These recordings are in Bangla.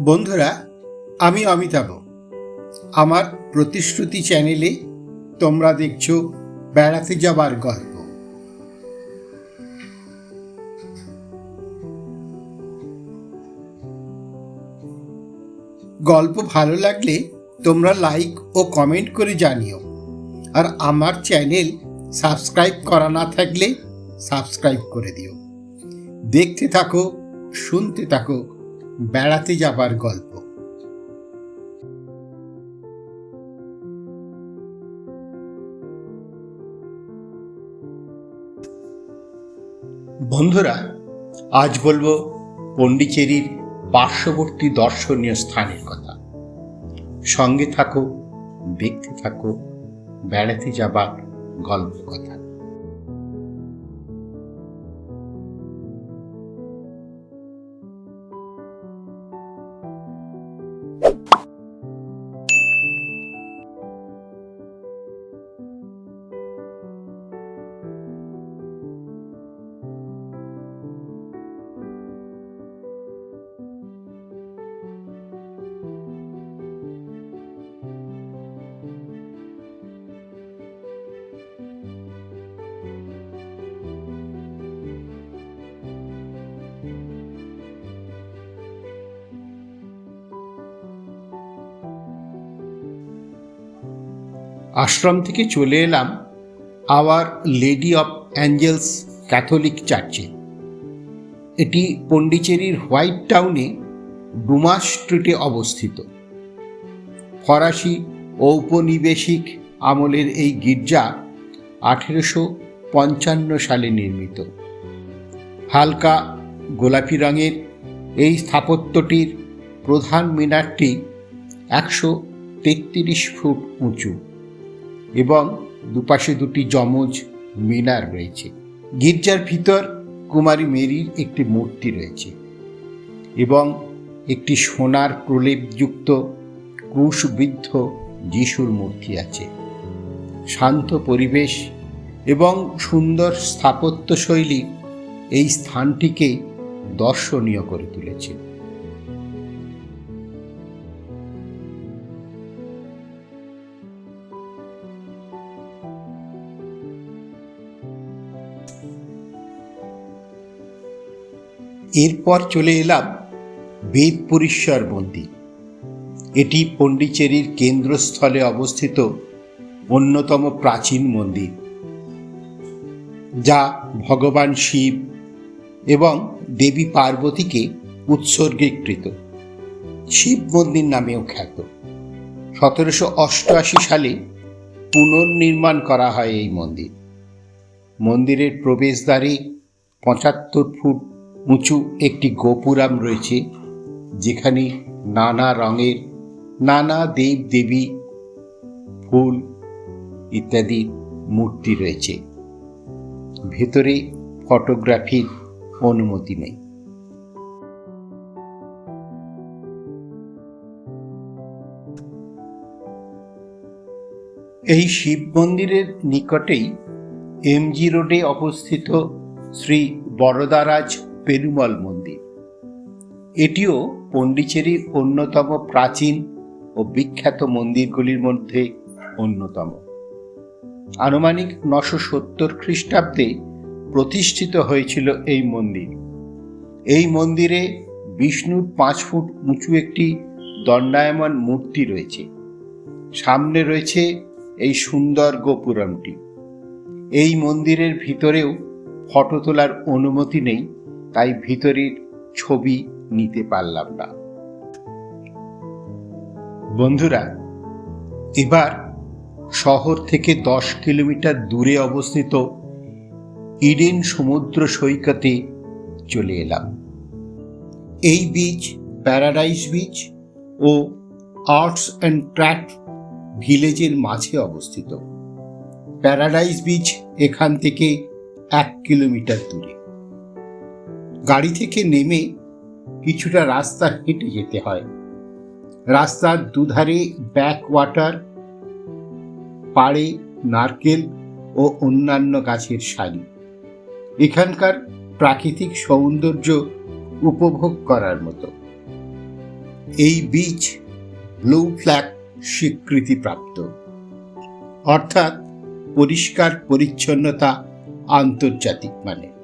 বন্ধুরা, আমি অমিতাভ। আমার প্রতিশ্রুতি চ্যানেলে তোমরা দেখছো বেড়াতে যাবার গল্প। গল্প ভালো লাগলে তোমরা লাইক ও কমেন্ট করে জানিও। আর আমার চ্যানেল সাবস্ক্রাইব করা না থাকলে সাবস্ক্রাইব করে দিও। দেখতে থাকো, শুনতে থাকো বেড়াতে যাবার গল্প। বন্ধুরা, আজ বলবো পন্ডিচেরির পার্শ্ববর্তী দর্শনীয় স্থানের কথা। সঙ্গে থাকো, দেখতে থাকো বেড়াতে যাবার গল্প কথা। আশ্রম থেকে চলে এলাম Our Lady of Angels Catholic চার্চে। এটি পন্ডিচেরির হোয়াইট টাউনে ডুমাস স্ট্রিটে অবস্থিত। ফরাসি ঔপনিবেশিক আমলের এই গির্জা 1855 সালে নির্মিত। হালকা গোলাপি রঙের এই স্থাপত্যটির প্রধান মিনারটি 133 ফুট উঁচু এবং দুপাশে দুটি যমজ মিনার রয়েছে। গির্জার ভিতর কুমারী মেরির একটি মূর্তি রয়েছে এবং একটি সোনার প্রলেপযুক্ত ক্রুশবিদ্ধ যিশুর মূর্তি আছে। শান্ত পরিবেশ এবং সুন্দর স্থাপত্যশৈলী এই স্থানটিকে দর্শনীয় করে তুলেছে। এরপর চলে এলাম বেদপুরীশ্বর মন্দির। এটি পন্ডিচেরির কেন্দ্রস্থলে অবস্থিত অন্যতম প্রাচীন মন্দির, যা ভগবান শিব এবং দেবী পার্বতীকে উৎসর্গীকৃত শিব মন্দির নামেও খ্যাত। 1788 সালে পুনর্নির্মাণ করা হয় এই মন্দির। মন্দিরের প্রবেশদ্বারে 75 ফুট উঁচু একটি গোপুরাম রয়েছে, যেখানে নানা রঙের নানা দেব দেবী, ফুল ইত্যাদি মূর্তি রয়েছে। ভেতরে ফটোগ্রাফির অনুমতি নেই। এই শিব মন্দিরের নিকটেই এমজি রোডে অবস্থিত শ্রী বরদারাজ পেরুমল মন্দির। এটিও পন্ডিচেরির অন্যতম প্রাচীন ও বিখ্যাত মন্দিরগুলির মধ্যে অন্যতম। আনুমানিক 970 খ্রিস্টাব্দে প্রতিষ্ঠিত হয়েছিল এই মন্দির। এই মন্দিরে বিষ্ণুর 5 ফুট উঁচু একটি দণ্ডায়মান মূর্তি রয়েছে। সামনে রয়েছে এই সুন্দর গোপুরমটি। এই মন্দিরের ভিতরেও ফটো তোলার অনুমতি নেই, তাই ভিতরের ছবি নিতে পারলাম না। বন্ধুরা, এবার শহর থেকে 10 কিলোমিটার দূরে অবস্থিত ইডেন সমুদ্র সৈকতে চলে এলাম। এই বিচ প্যারাডাইস বিচ ও আর্টস অ্যান্ড ক্রাফট ভিলেজের মাঝে অবস্থিত। প্যারাডাইস বিচ এখান থেকে 1 কিলোমিটার দূরে। গাড়ি থেকে নেমে কিছুটা রাস্তা হেঁটে যেতে হয়। রাস্তার দুধারে ব্যাক ওয়াটার, পাড়ে নারকেল ও অন্যান্য গাছের সারি। এখানকার প্রাকৃতিক সৌন্দর্য উপভোগ করার মতো। এই বীচ ব্লু ফ্ল্যাগ স্বীকৃতিপ্রাপ্ত, অর্থাৎ পরিষ্কার পরিচ্ছন্নতা আন্তর্জাতিক মানের।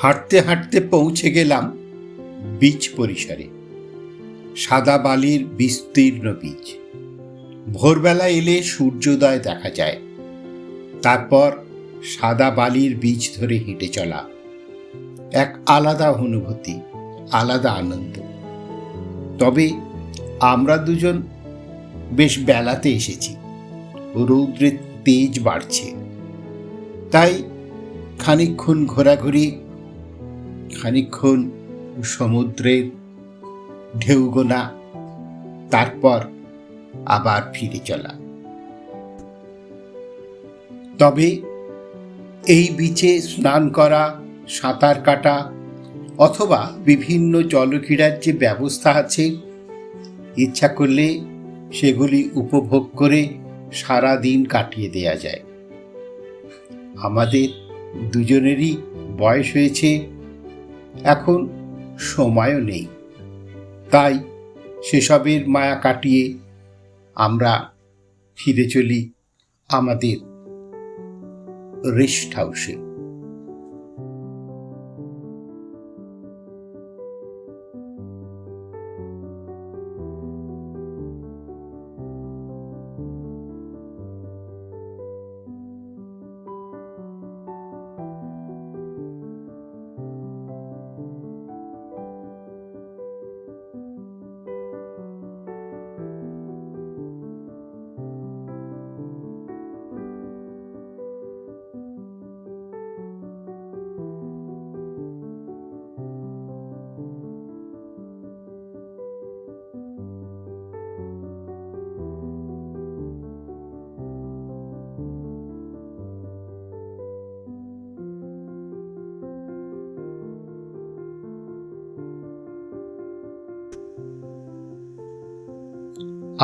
হাঁটতে হাঁটতে পৌঁছে গেলাম বিচ পরিসরে। সাদা বালির বিস্তীর্ণ বিচ। ভোরবেলা এলে সূর্যোদয় দেখা যায়, তারপর সাদা বালির বিচ ধরে হেঁটে চলা এক আলাদা অনুভূতি, আলাদা আনন্দ। তবে আমরা দুজন বেশ বেলাতে এসেছি, রৌদ্রের তেজ বাড়ছে, তাই খানিকক্ষণ ঘোরাঘুরি, খানিকক্ষণ সমুদ্রের ঢেউ গোনা, তারপর আবার ফিরে চলা। তবে এই বিচে স্নান করা, সাঁতার কাটা অথবা বিভিন্ন জলক্রীড়ার যে ব্যবস্থা আছে, ইচ্ছা করলে সেগুলি উপভোগ করে সারা দিন কাটিয়ে দেয়া যায়। আমাদের দুজনেরই বয়স হয়েছে, এখন সময়ও নেই, তাই সেসবের মায়া কাটিয়ে আমরা ফিরে চলি আমাদের রেস্ট হাউসে।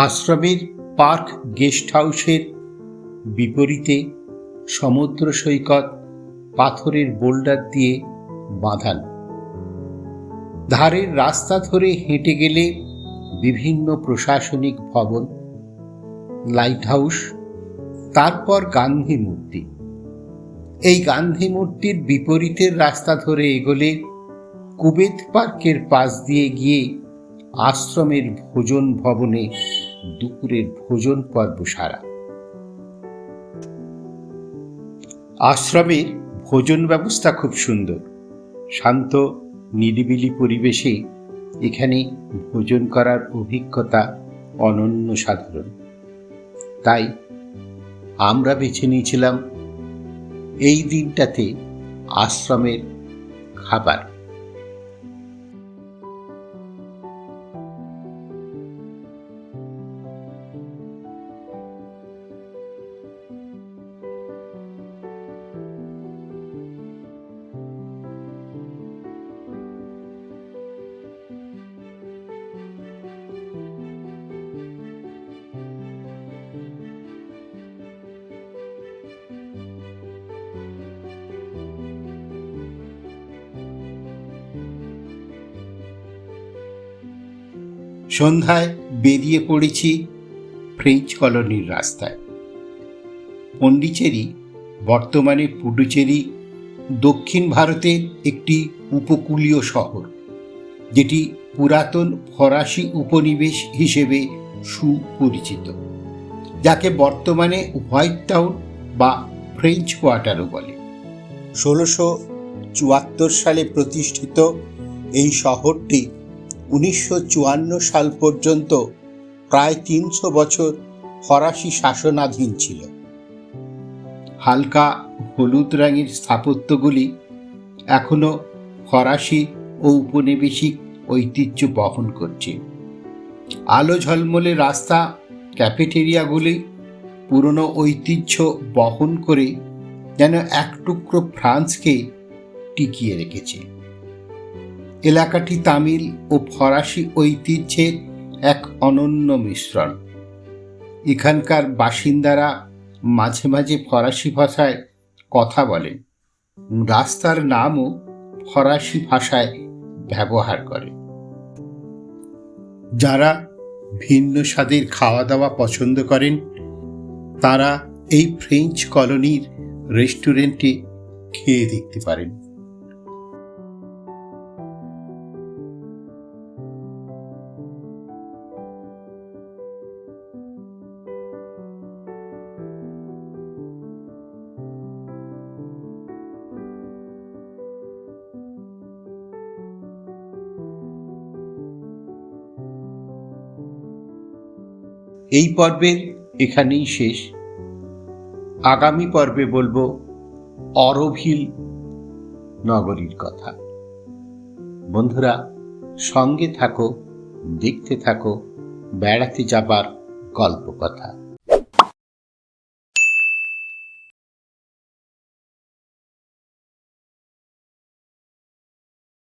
আশ্রমের পার্ক গেস্ট হাউসের বিপরীতে সমুদ্র সৈকত পাথরের বোল্ডার দিয়ে বাঁধানো। ধারের রাস্তা ধরে হেঁটে গেলে বিভিন্ন প্রশাসনিক ভবন, লাইট হাউস, তারপর গান্ধী মূর্তি। এই গান্ধী মূর্তির বিপরীতের রাস্তা ধরে এগোলে কুবেত পার্কের পাশ দিয়ে গিয়ে আশ্রমের ভোজন ভবনে দুপুরের ভোজন পর্ব সারা। আশ্রমের ভোজন ব্যবস্থা খুব সুন্দর, শান্ত নিরিবিলি পরিবেশে এখানে ভোজন করার অভিজ্ঞতা অনন্য সাধারণ। তাই আমরা বেছে নিয়েছিলাম এই দিনটাতে আশ্রমের খাবার। সন্ধ্যায় বেরিয়ে পড়েছি ফ্রেঞ্চ কলোনির রাস্তায়। পন্ডিচেরি, বর্তমানে পুডুচেরি, দক্ষিণ ভারতের একটি উপকূলীয় শহর, যেটি পুরাতন ফরাসি উপনিবেশ হিসেবে সুপরিচিত, যাকে বর্তমানে হোয়াইট টাউন বা ফ্রেঞ্চ কোয়ার্টারও বলে। 1674 সালে প্রতিষ্ঠিত এই শহরটি 1954 সাল পর্যন্ত প্রায় 300 বছর ফরাসি শাসনাধীন ছিল। হালকা হলুদ রঙের স্থাপত্যগুলি এখনো ফরাসি ও উপনিবেশিক ঐতিহ্য বহন করছে। আলো ঝলমলে রাস্তা, ক্যাফেটেরিয়াগুলি পুরনো ঐতিহ্য বহন করে যেন এক টুকরো ফ্রান্সকে টিকিয়ে রেখেছে। এলাকাটি তামিল ও ফরাসি ঐতিহ্যের এক অনন্য মিশ্রণ। এখানকার বাসিন্দারা মাঝে মাঝে ফরাসি ভাষায় কথা বলেন, রাস্তার নামও ফরাসি ভাষায় ব্যবহার করে। যারা ভিন্ন স্বাদের খাওয়া দাওয়া পছন্দ করেন তারা এই ফ্রেঞ্চ কলোনির রেস্টুরেন্টে খেয়ে দেখতে পারেন। এই পর্বের এখানেই শেষ। আগামী পর্বে বলবো অরোভিল নগরীর কথা। বন্ধুরা, সঙ্গে থাকো, দেখতে থাকো বেড়াতে যাবার গল্প কথা।